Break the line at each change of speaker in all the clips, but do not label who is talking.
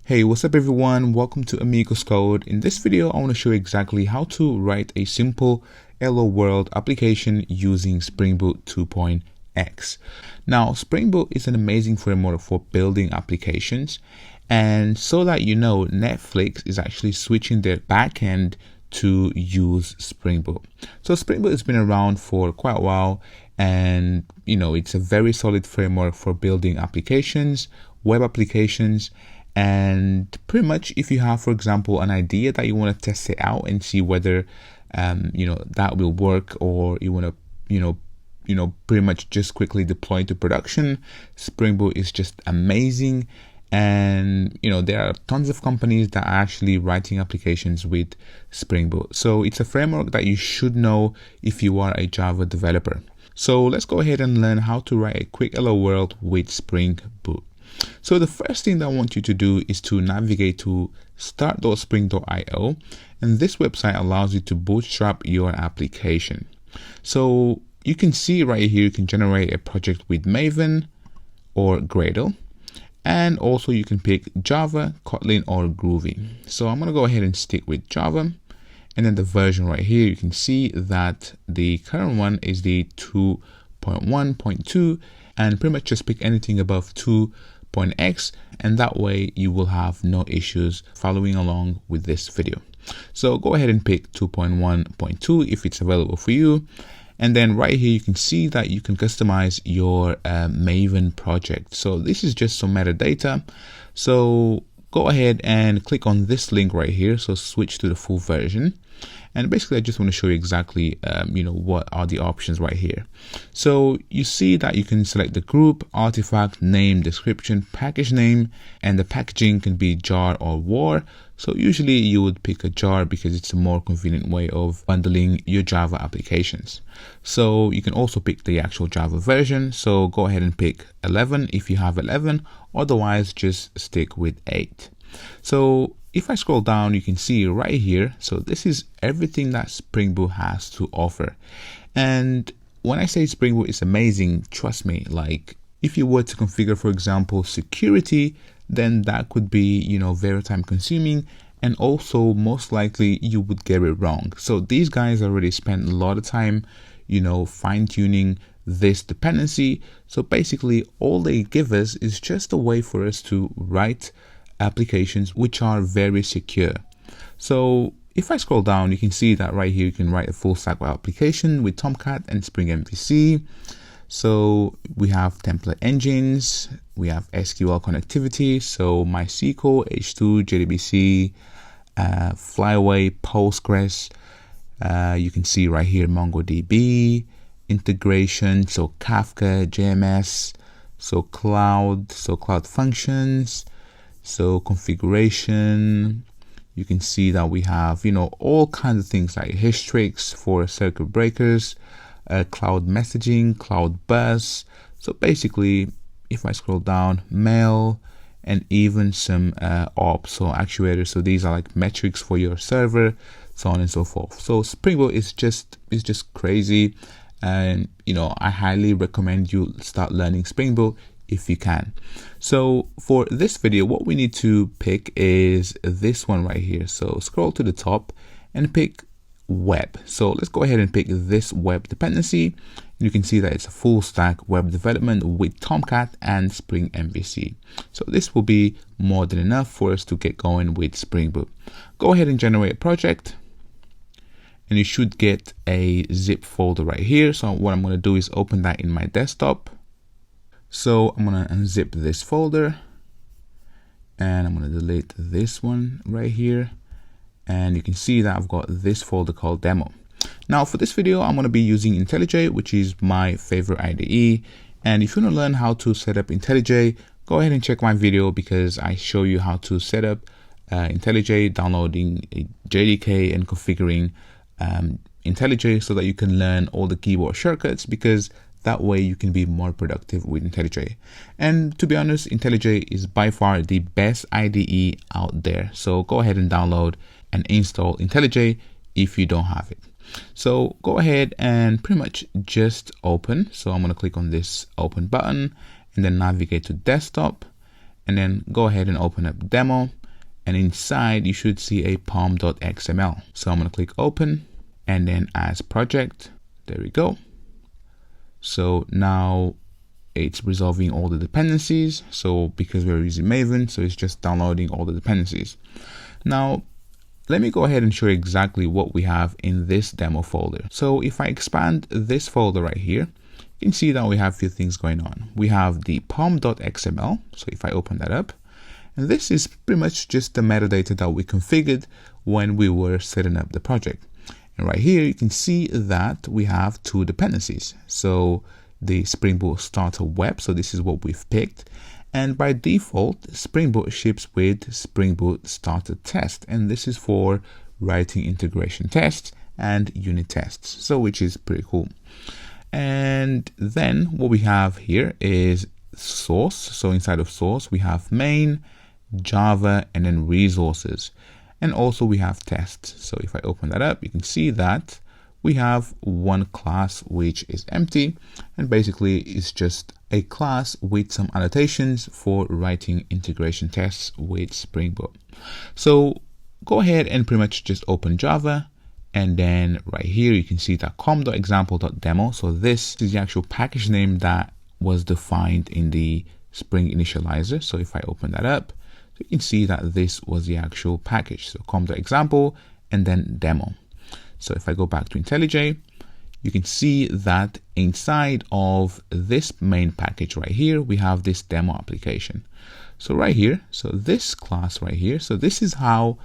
Hey, what's up everyone? Welcome to Amigos Code. In this video, I want to show you exactly how to write a simple Hello World application using Spring Boot 2.x. Now, Spring Boot is an amazing framework for building applications. And so that you know, Netflix is actually switching their backend to use Spring Boot. So Spring Boot has been around for quite a while, and it's a very solid framework for building applications, web applications. And pretty much if you have, for example, an idea that you want to test it out and see whether, that will work, or you want to, pretty much just quickly deploy to production, Spring Boot is just amazing. And, there are tons of companies that are actually writing applications with Spring Boot. So it's a framework that you should know if you are a Java developer. So let's go ahead and learn how to write a quick Hello World with Spring Boot. So the first thing that I want you to do is to navigate to start.spring.io, and this website allows you to bootstrap your application. So you can see right here, you can generate a project with Maven or Gradle, and also you can pick Java, Kotlin, or Groovy. So I'm going to go ahead and stick with Java, and then the version right here, you can see that the current one is the 2.1.2, and pretty much just pick anything above 2.x, and that way you will have no issues following along with this video. So go ahead and pick 2.1.2 if it's available for you, and then right here you can see that you can customize your Maven project. So this is just some metadata. So go ahead and click on this link right here, so switch to the full version. And basically, I just want to show you exactly, what are the options right here. So you see that you can select the group, artifact, name, description, package name, and the packaging can be jar or war. So usually you would pick a jar because it's a more convenient way of bundling your Java applications. So you can also pick the actual Java version. So go ahead and pick 11 if you have 11, otherwise just stick with 8. So if I scroll down, you can see right here. So this is everything that Spring Boot has to offer. And when I say Spring Boot is amazing, trust me, like if you were to configure, for example, security, then that could be, very time consuming. And also most likely you would get it wrong. So these guys already spent a lot of time, fine tuning this dependency. So basically all they give us is just a way for us to write applications which are very secure. So if I scroll down, you can see that right here you can write a full stack application with Tomcat and Spring MVC. So we have template engines, we have SQL connectivity, so MySQL, H2, JDBC, Flyaway, Postgres. You can see right here MongoDB integration, so Kafka, JMS, so cloud functions. So configuration, you can see that we have, all kinds of things like Histrix for circuit breakers, cloud messaging, cloud bus. So basically, if I scroll down, mail, and even some ops, so actuators. So these are like metrics for your server, so on and so forth. So Spring Boot is just crazy, and I highly recommend you start learning Spring Boot if you can. So for this video, what we need to pick is this one right here. So scroll to the top and pick web. So let's go ahead and pick this web dependency. You can see that it's a full stack web development with Tomcat and Spring MVC. So this will be more than enough for us to get going with Spring Boot. Go ahead and generate a project, and you should get a zip folder right here. So what I'm going to do is open that in my desktop. So I'm going to unzip this folder, and I'm going to delete this one right here. And you can see that I've got this folder called demo. Now for this video, I'm going to be using IntelliJ, which is my favorite IDE. And if you want to learn how to set up IntelliJ, go ahead and check my video, because I show you how to set up IntelliJ, downloading a JDK and configuring IntelliJ so that you can learn all the keyboard shortcuts, because that way you can be more productive with IntelliJ. And to be honest, IntelliJ is by far the best IDE out there. So go ahead and download and install IntelliJ if you don't have it. So go ahead and pretty much just open. So I'm going to click on this open button and then navigate to desktop. and then go ahead and open up demo, and inside you should see a pom.xml. So I'm going to click open and then as project. There we go. So now it's resolving all the dependencies. So because we're using Maven, so it's just downloading all the dependencies. Now let me go ahead and show you exactly what we have in this demo folder. So if I expand this folder right here, you can see that we have a few things going on. We have the pom.xml. So if I open that up, and this is pretty much just the metadata that we configured when we were setting up the project. And right here, you can see that we have two dependencies. So the Spring Boot Starter Web, so this is what we've picked. And by default, Spring Boot ships with Spring Boot Starter Test. And this is for writing integration tests and unit tests, so which is pretty cool. And then what we have here is source. So inside of source, we have main, Java, and then resources. And also we have tests. So if I open that up, you can see that we have one class which is empty, and basically it's just a class with some annotations for writing integration tests with Spring Boot. So go ahead and pretty much just open Java, and then right here you can see that com.example.demo. So this is the actual package name that was defined in the Spring initializer. So if I open that up, you can see that this was the actual package. So com.example and then demo. So if I go back to IntelliJ, you can see that inside of this main package right here, we have this demo application. So right here, so this class right here, so this is how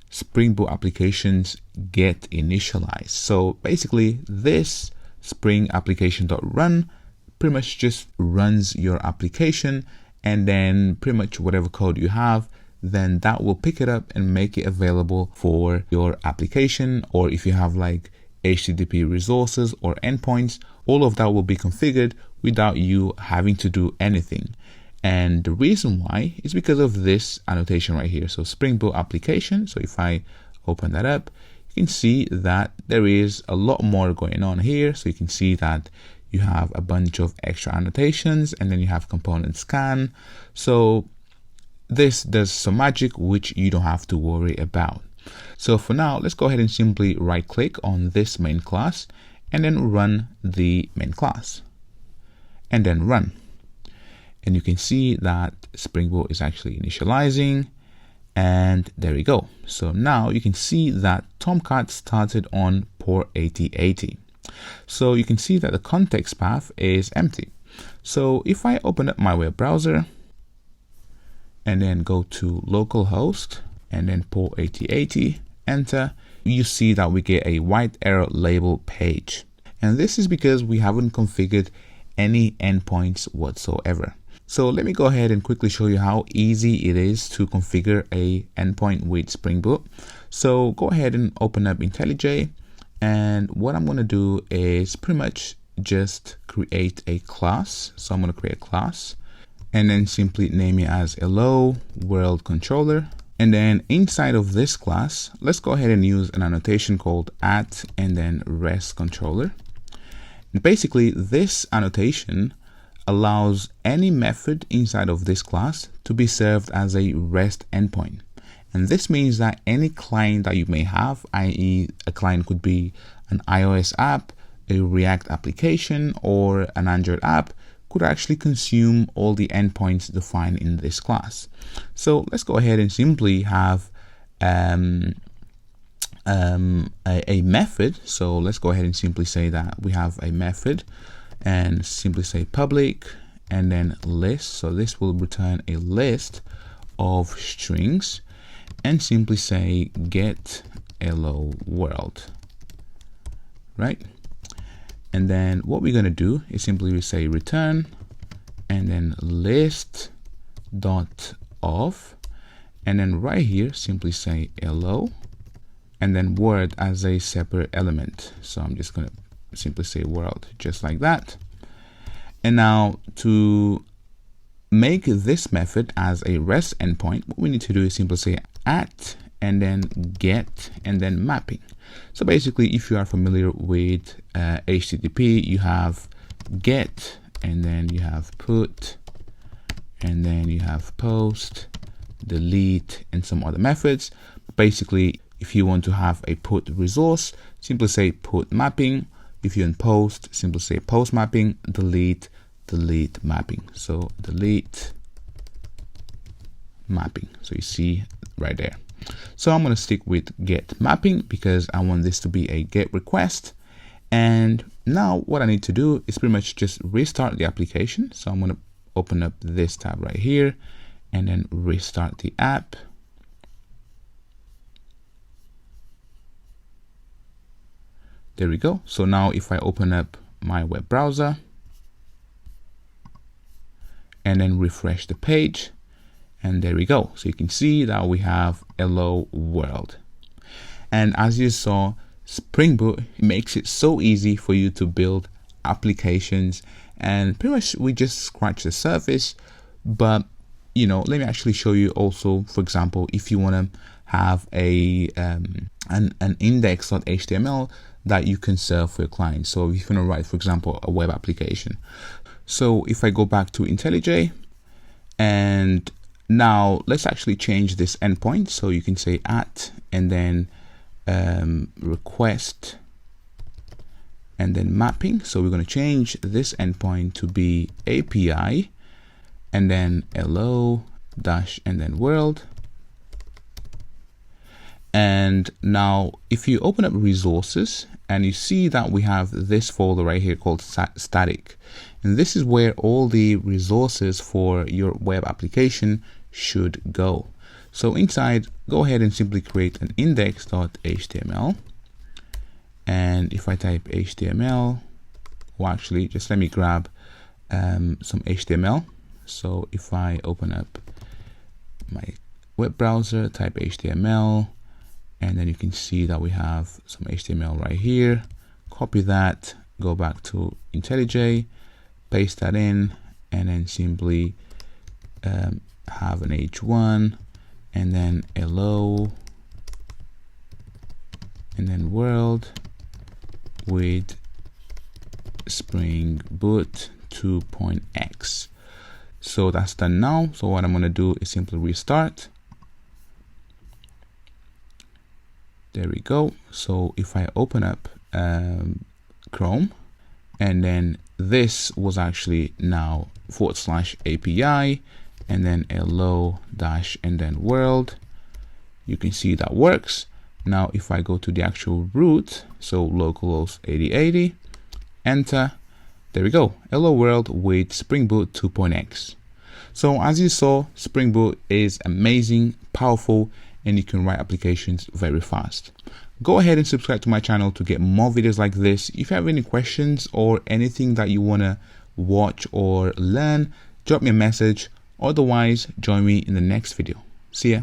Spring Boot applications get initialized. So basically this Spring application.run pretty much just runs your application, and then pretty much whatever code you have, then that will pick it up and make it available for your application. Or if you have like HTTP resources or endpoints, all of that will be configured without you having to do anything. And the reason why is because of this annotation right here. So Spring Boot application. So if I open that up, you can see that there is a lot more going on here. So you can see that you have a bunch of extra annotations, and then you have component scan. So this does some magic which you don't have to worry about. So for now, let's go ahead and simply right click on this main class and then run the main class and then run. And you can see that Spring Boot is actually initializing, and there we go. So now you can see that Tomcat started on port 8080. So you can see that the context path is empty. So if I open up my web browser and then go to localhost and then port 8080, enter, you see that we get a white error label page. And this is because we haven't configured any endpoints whatsoever. So let me go ahead and quickly show you how easy it is to configure a endpoint with Spring Boot. So go ahead and open up IntelliJ, and what I'm going to do is pretty much just create a class. So I'm going to create a class and then simply name it as hello world controller. And then inside of this class, let's go ahead and use an annotation called @ and then rest controller. And basically this annotation allows any method inside of this class to be served as a REST endpoint. And this means that any client that you may have, i.e. a client could be an iOS app, a React application, or an Android app, could actually consume all the endpoints defined in this class. So let's go ahead and simply have a method. So let's go ahead and simply say that we have a method and simply say public and then list. So this will return a list of strings and simply say get hello world, right? And then what we're going to do is simply say return and then list dot of, and then right here simply say hello and then word as a separate element. So I'm just going to simply say world, just like that. And now to make this method as a REST endpoint, what we need to do is simply say @ and then get and then mapping. So basically, if you are familiar with HTTP, you have get and then you have put and then you have post, delete, and some other methods. Basically, if you want to have a put resource, simply say put mapping. If you're in post, simply say post mapping, delete, delete mapping. So delete mapping. So you see right there. So I'm going to stick with get mapping because I want this to be a get request. And now what I need to do is pretty much just restart the application. So I'm going to open up this tab right here and then restart the app. There we go. So now if I open up my web browser and then refresh the page, and there we go. So you can see that we have Hello World. And as you saw, Spring Boot makes it so easy for you to build applications, and pretty much we just scratch the surface. But you know, let me actually show you also, for example, if you want to have a an index.html that you can serve for your client. So if you want to write, for example, a web application. So if I go back to IntelliJ, and now let's actually change this endpoint. So you can say at and then request and then mapping. So we're going to change this endpoint to be API and then hello dash and then world. And now if you open up resources and you see that we have this folder right here called static, and this is where all the resources for your web application should go. So inside, go ahead and simply create an index.html. And if I type HTML, well, actually, just let me grab some HTML. So if I open up my web browser, type HTML, and then you can see that we have some HTML right here. Copy that, go back to IntelliJ, paste that in, and then simply have an H1 and then hello and then world with Spring Boot 2.x. So that's done now. So what I'm going to do is simply restart. There we go. So if I open up Chrome, and then this was actually now /API and then hello dash and then world, you can see that works. Now if I go to the actual root, so localhost 8080, enter, there we go, hello world with Spring Boot 2.x. So as you saw, Spring Boot is amazing, powerful, and you can write applications very fast. Go ahead and subscribe to my channel to get more videos like this. If you have any questions or anything that you want to watch or learn, drop me a message. Otherwise, join me in the next video. See ya.